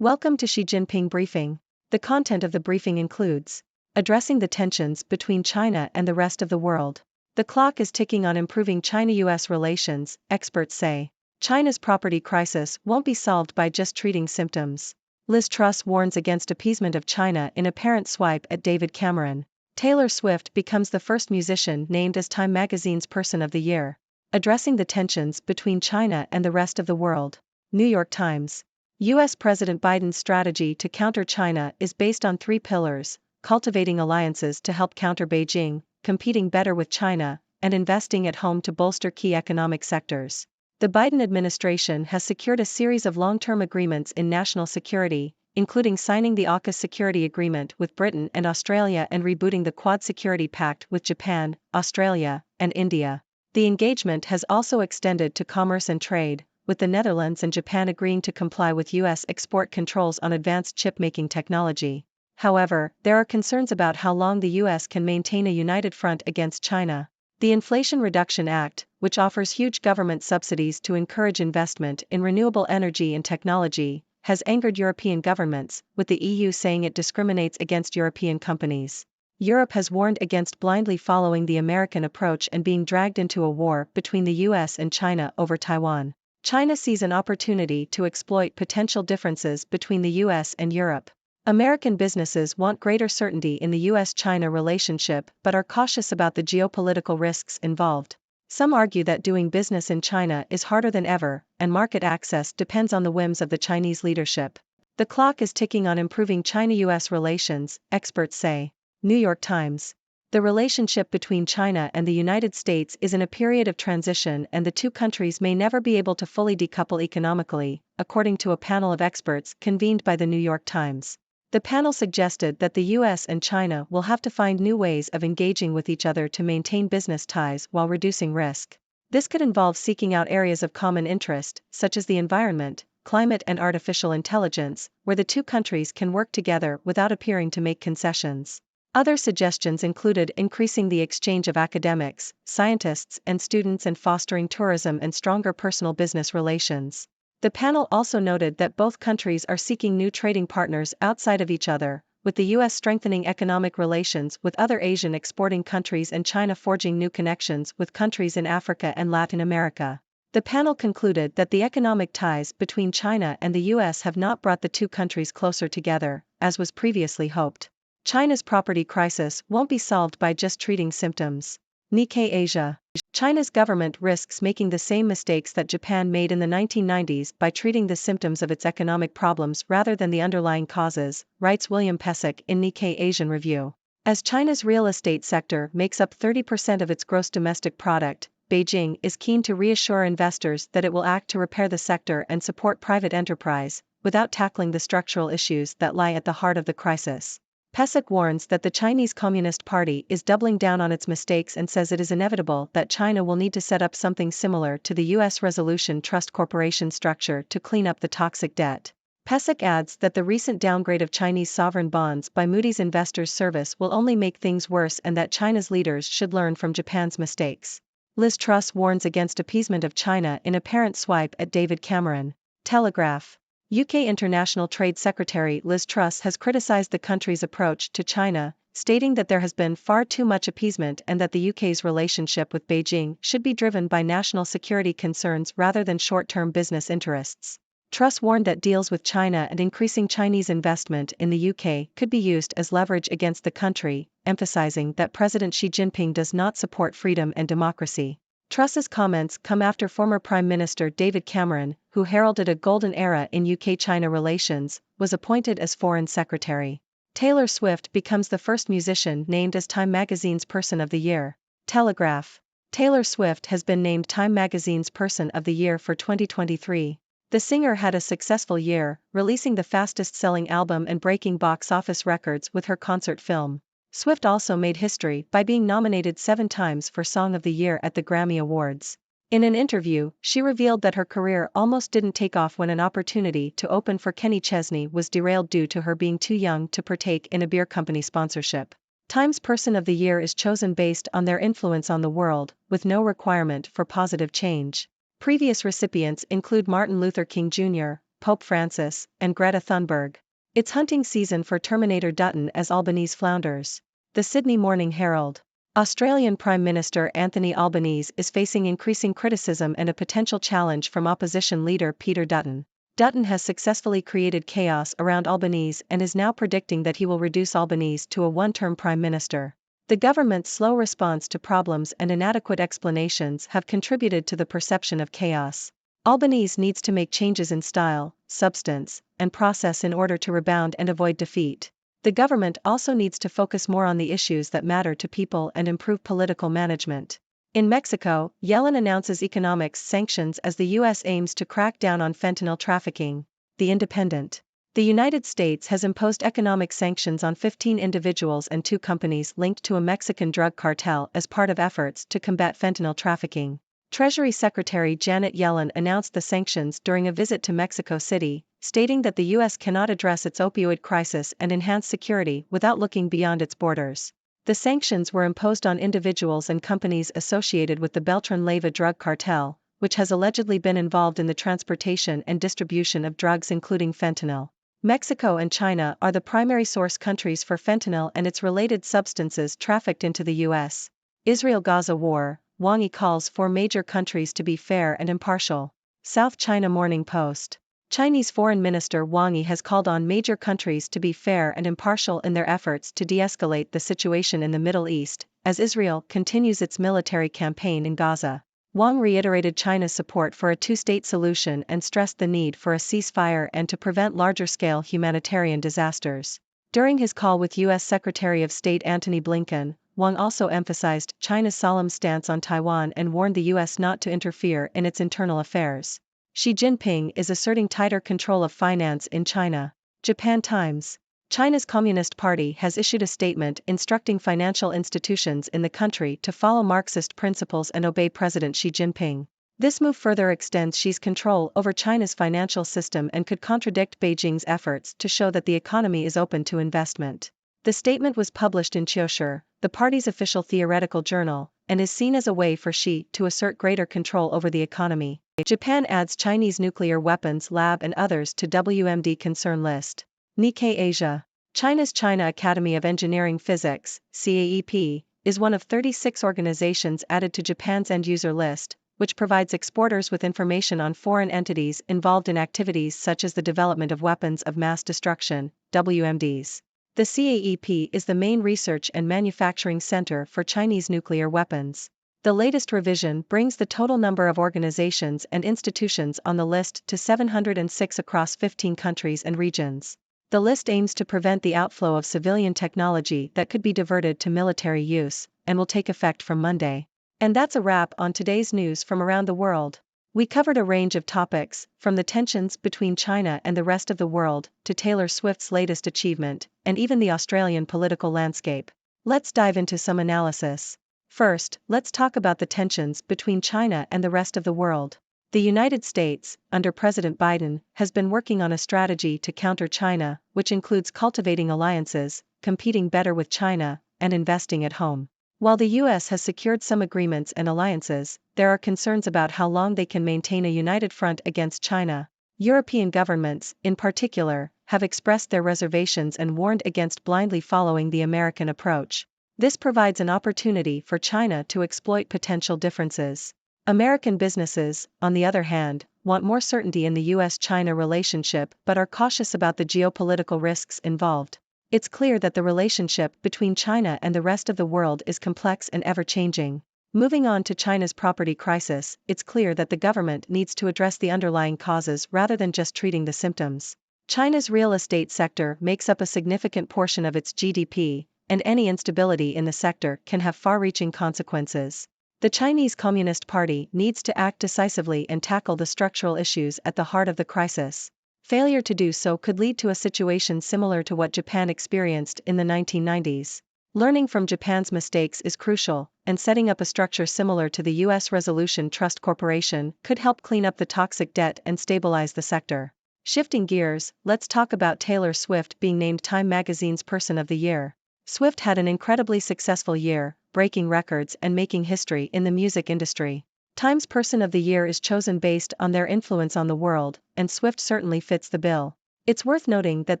Welcome to Xi Jinping Briefing. The content of the briefing includes addressing the tensions between China and the rest of the world. The clock is ticking on improving China-US relations, experts say. China's property crisis won't be solved by just treating symptoms. Liz Truss warns against appeasement of China in apparent swipe at David Cameron. Taylor Swift becomes the first musician named as Time magazine's Person of the Year. Addressing the tensions between China and the rest of the world. New York Times. U.S. President Biden's strategy to counter China is based on three pillars: cultivating alliances to help counter Beijing, competing better with China, and investing at home to bolster key economic sectors. The Biden administration has secured a series of long-term agreements in national security, including signing the AUKUS security agreement with Britain and Australia and rebooting the Quad Security Pact with Japan, Australia, and India. The engagement has also extended to commerce and trade, with the Netherlands and Japan agreeing to comply with U.S. export controls on advanced chip-making technology. However, there are concerns about how long the U.S. can maintain a united front against China. The Inflation Reduction Act, which offers huge government subsidies to encourage investment in renewable energy and technology, has angered European governments, with the EU saying it discriminates against European companies. Europe has warned against blindly following the American approach and being dragged into a war between the U.S. and China over Taiwan. China sees an opportunity to exploit potential differences between the U.S. and Europe. American businesses want greater certainty in the U.S.-China relationship but are cautious about the geopolitical risks involved. Some argue that doing business in China is harder than ever, and market access depends on the whims of the Chinese leadership. The clock is ticking on improving China-U.S. relations, experts say. New York Times. The relationship between China and the United States is in a period of transition and the two countries may never be able to fully decouple economically, according to a panel of experts convened by the New York Times. The panel suggested that the U.S. and China will have to find new ways of engaging with each other to maintain business ties while reducing risk. This could involve seeking out areas of common interest, such as the environment, climate and artificial intelligence, where the two countries can work together without appearing to make concessions. Other suggestions included increasing the exchange of academics, scientists and students and fostering tourism and stronger personal business relations. The panel also noted that both countries are seeking new trading partners outside of each other, with the U.S. strengthening economic relations with other Asian exporting countries and China forging new connections with countries in Africa and Latin America. The panel concluded that the economic ties between China and the U.S. have not brought the two countries closer together, as was previously hoped. China's property crisis won't be solved by just treating symptoms. Nikkei Asia. China's government risks making the same mistakes that Japan made in the 1990s by treating the symptoms of its economic problems rather than the underlying causes, writes William Pesek in Nikkei Asian Review. As China's real estate sector makes up 30% of its gross domestic product, Beijing is keen to reassure investors that it will act to repair the sector and support private enterprise, without tackling the structural issues that lie at the heart of the crisis. Pesek warns that the Chinese Communist Party is doubling down on its mistakes and says it is inevitable that China will need to set up something similar to the U.S. Resolution Trust Corporation structure to clean up the toxic debt. Pesek adds that the recent downgrade of Chinese sovereign bonds by Moody's Investors Service will only make things worse and that China's leaders should learn from Japan's mistakes. Liz Truss warns against appeasement of China in apparent swipe at David Cameron. Telegraph. UK International Trade Secretary Liz Truss has criticized the country's approach to China, stating that there has been far too much appeasement and that the UK's relationship with Beijing should be driven by national security concerns rather than short-term business interests. Truss warned that deals with China and increasing Chinese investment in the UK could be used as leverage against the country, emphasizing that President Xi Jinping does not support freedom and democracy. Truss's comments come after former Prime Minister David Cameron, who heralded a golden era in UK-China relations, was appointed as Foreign Secretary. Taylor Swift becomes the first musician named as Time magazine's Person of the Year. Telegraph. Taylor Swift has been named Time magazine's Person of the Year for 2023. The singer had a successful year, releasing the fastest-selling album and breaking box office records with her concert film. Swift also made history by being nominated 7 times for Song of the Year at the Grammy Awards. In an interview, she revealed that her career almost didn't take off when an opportunity to open for Kenny Chesney was derailed due to her being too young to partake in a beer company sponsorship. Time's Person of the Year is chosen based on their influence on the world, with no requirement for positive change. Previous recipients include Martin Luther King Jr., Pope Francis, and Greta Thunberg. It's hunting season for Terminator Dutton as Albanese flounders. The Sydney Morning Herald. Australian Prime Minister Anthony Albanese is facing increasing criticism and a potential challenge from opposition leader Peter Dutton. Dutton has successfully created chaos around Albanese and is now predicting that he will reduce Albanese to a one-term prime minister. The government's slow response to problems and inadequate explanations have contributed to the perception of chaos. Albanese needs to make changes in style, substance, and process in order to rebound and avoid defeat. The government also needs to focus more on the issues that matter to people and improve political management. In Mexico, Yellen announces economic sanctions as the U.S. aims to crack down on fentanyl trafficking. The Independent. The United States has imposed economic sanctions on 15 individuals and 2 companies linked to a Mexican drug cartel as part of efforts to combat fentanyl trafficking. Treasury Secretary Janet Yellen announced the sanctions during a visit to Mexico City, stating that the U.S. cannot address its opioid crisis and enhance security without looking beyond its borders. The sanctions were imposed on individuals and companies associated with the Beltran Leyva drug cartel, which has allegedly been involved in the transportation and distribution of drugs including fentanyl. Mexico and China are the primary source countries for fentanyl and its related substances trafficked into the U.S. Israel-Gaza war. Wang Yi calls for major countries to be fair and impartial. South China Morning Post. Chinese Foreign Minister Wang Yi has called on major countries to be fair and impartial in their efforts to de-escalate the situation in the Middle East, as Israel continues its military campaign in Gaza. Wang reiterated China's support for a two-state solution and stressed the need for a ceasefire and to prevent larger-scale humanitarian disasters. During his call with U.S. Secretary of State Antony Blinken, Wang also emphasized China's solemn stance on Taiwan and warned the U.S. not to interfere in its internal affairs. Xi Jinping is asserting tighter control of finance in China. Japan Times. China's Communist Party has issued a statement instructing financial institutions in the country to follow Marxist principles and obey President Xi Jinping. This move further extends Xi's control over China's financial system and could contradict Beijing's efforts to show that the economy is open to investment. The statement was published in Qiushi, the party's official theoretical journal, and is seen as a way for Xi to assert greater control over the economy. Japan adds Chinese nuclear weapons lab and others to WMD concern list. Nikkei Asia. China's China Academy of Engineering Physics, CAEP, is one of 36 organizations added to Japan's end-user list, which provides exporters with information on foreign entities involved in activities such as the development of weapons of mass destruction, WMDs. The CAEP is the main research and manufacturing center for Chinese nuclear weapons. The latest revision brings the total number of organizations and institutions on the list to 706 across 15 countries and regions. The list aims to prevent the outflow of civilian technology that could be diverted to military use, and will take effect from Monday. And that's a wrap on today's news from around the world. We covered a range of topics, from the tensions between China and the rest of the world, to Taylor Swift's latest achievement, and even the Australian political landscape. Let's dive into some analysis. First, let's talk about the tensions between China and the rest of the world. The United States, under President Biden, has been working on a strategy to counter China, which includes cultivating alliances, competing better with China, and investing at home. While the U.S. has secured some agreements and alliances, there are concerns about how long they can maintain a united front against China. European governments, in particular, have expressed their reservations and warned against blindly following the American approach. This provides an opportunity for China to exploit potential differences. American businesses, on the other hand, want more certainty in the U.S.-China relationship but are cautious about the geopolitical risks involved. It's clear that the relationship between China and the rest of the world is complex and ever-changing. Moving on to China's property crisis, it's clear that the government needs to address the underlying causes rather than just treating the symptoms. China's real estate sector makes up a significant portion of its GDP, and any instability in the sector can have far-reaching consequences. The Chinese Communist Party needs to act decisively and tackle the structural issues at the heart of the crisis. Failure to do so could lead to a situation similar to what Japan experienced in the 1990s. Learning from Japan's mistakes is crucial, and setting up a structure similar to the U.S. Resolution Trust Corporation could help clean up the toxic debt and stabilize the sector. Shifting gears, let's talk about Taylor Swift being named Time Magazine's Person of the Year. Swift had an incredibly successful year, breaking records and making history in the music industry. Time's Person of the Year is chosen based on their influence on the world, and Swift certainly fits the bill. It's worth noting that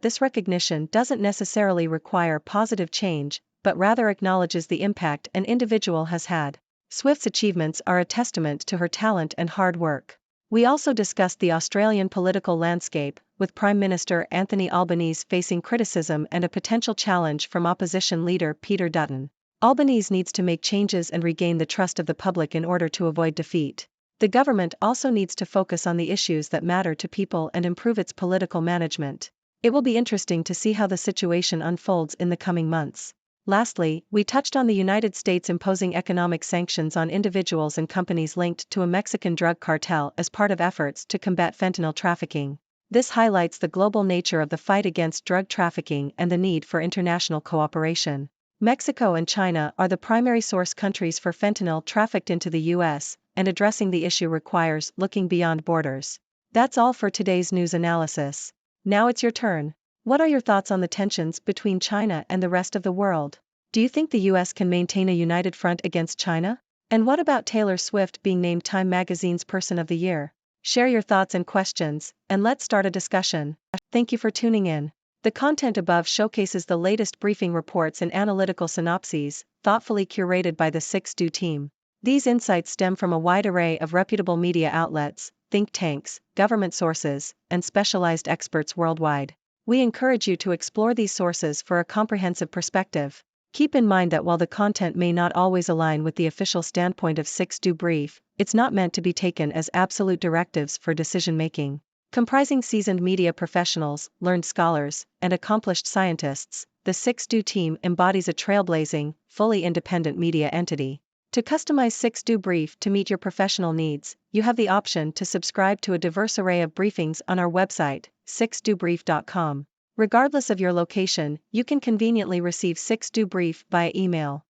this recognition doesn't necessarily require positive change, but rather acknowledges the impact an individual has had. Swift's achievements are a testament to her talent and hard work. We also discussed the Australian political landscape, with Prime Minister Anthony Albanese facing criticism and a potential challenge from opposition leader Peter Dutton. Albanese needs to make changes and regain the trust of the public in order to avoid defeat. The government also needs to focus on the issues that matter to people and improve its political management. It will be interesting to see how the situation unfolds in the coming months. Lastly, we touched on the United States imposing economic sanctions on individuals and companies linked to a Mexican drug cartel as part of efforts to combat fentanyl trafficking. This highlights the global nature of the fight against drug trafficking and the need for international cooperation. Mexico and China are the primary source countries for fentanyl trafficked into the U.S., and addressing the issue requires looking beyond borders. That's all for today's news analysis. Now it's your turn. What are your thoughts on the tensions between China and the rest of the world? Do you think the US can maintain a united front against China? And what about Taylor Swift being named Time Magazine's Person of the Year? Share your thoughts and questions, and let's start a discussion. Thank you for tuning in. The content above showcases the latest briefing reports and analytical synopses, thoughtfully curated by the 6Do team. These insights stem from a wide array of reputable media outlets, think tanks, government sources, and specialized experts worldwide. We encourage you to explore these sources for a comprehensive perspective. Keep in mind that while the content may not always align with the official standpoint of 6Do Brief, it's not meant to be taken as absolute directives for decision-making. Comprising seasoned media professionals, learned scholars, and accomplished scientists, the 6Do team embodies a trailblazing, fully independent media entity. To customize 6Do Brief to meet your professional needs, you have the option to subscribe to a diverse array of briefings on our website, 6dobrief.com. Regardless of your location, you can conveniently receive 6Do Brief via email.